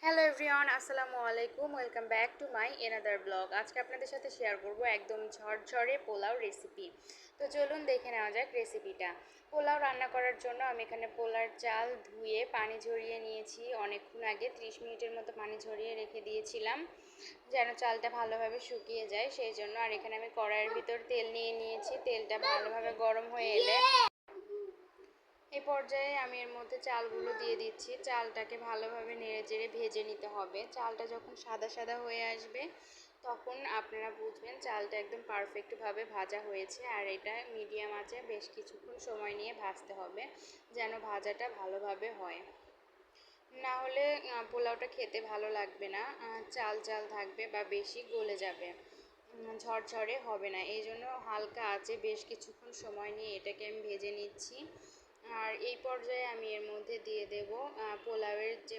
Hello everyone, আসসালামু আলাইকুম। Welcome back to my another blog. আজকে আপনাদের সাথে শেয়ার করব একদম ঝরঝরে পোলাও রেসিপি। তো চলুন দেখে নেওয়া যাক রেসিপিটা। পোলাও রান্না করার জন্য আমি এখানে পোলার চাল ধুয়ে পানি ঝরিয়ে নিয়েছি অনেকক্ষণ আগে, 30 মিনিটের মতো পানি ঝরিয়ে রেখে দিয়েছিলাম যেন চালটা ভালোভাবে শুকিয়ে যায় সেই জন্য। আর এখানে আমি কড়াইয়ের ভিতর তেল নিয়ে নিয়েছি। তেলটা ভালোভাবে গরম হয়ে এলে এই পর্যায়ে আমি এর মধ্যে চালগুলো দিয়ে দিচ্ছি। চালটাকে ভালোভাবে নেড়েচেড়ে ভেজে নিতে হবে। চালটা যখন সাদা সাদা হয়ে আসবে তখন আপনারা বুঝবেন চালটা একদম পারফেক্টভাবে ভাজা হয়েছে। আর এটা মিডিয়াম আঁচে বেশ কিছুক্ষণ সময় নিয়ে ভাজতে হবে যেন ভাজাটা ভালোভাবে হয়। না হলে পোলাওটা খেতে ভালো লাগবে না, চাল চাল থাকবে বা বেশি গলে যাবে, ঝরঝরে হবে না। এই জন্য হালকা আঁচে বেশ কিছুক্ষণ সময় নিয়ে এটাকে আমি ভেজে নিচ্ছি। আর এই পর্যায়ে আমি এর মধ্যে দিয়ে দেব পোলাওয়ের যে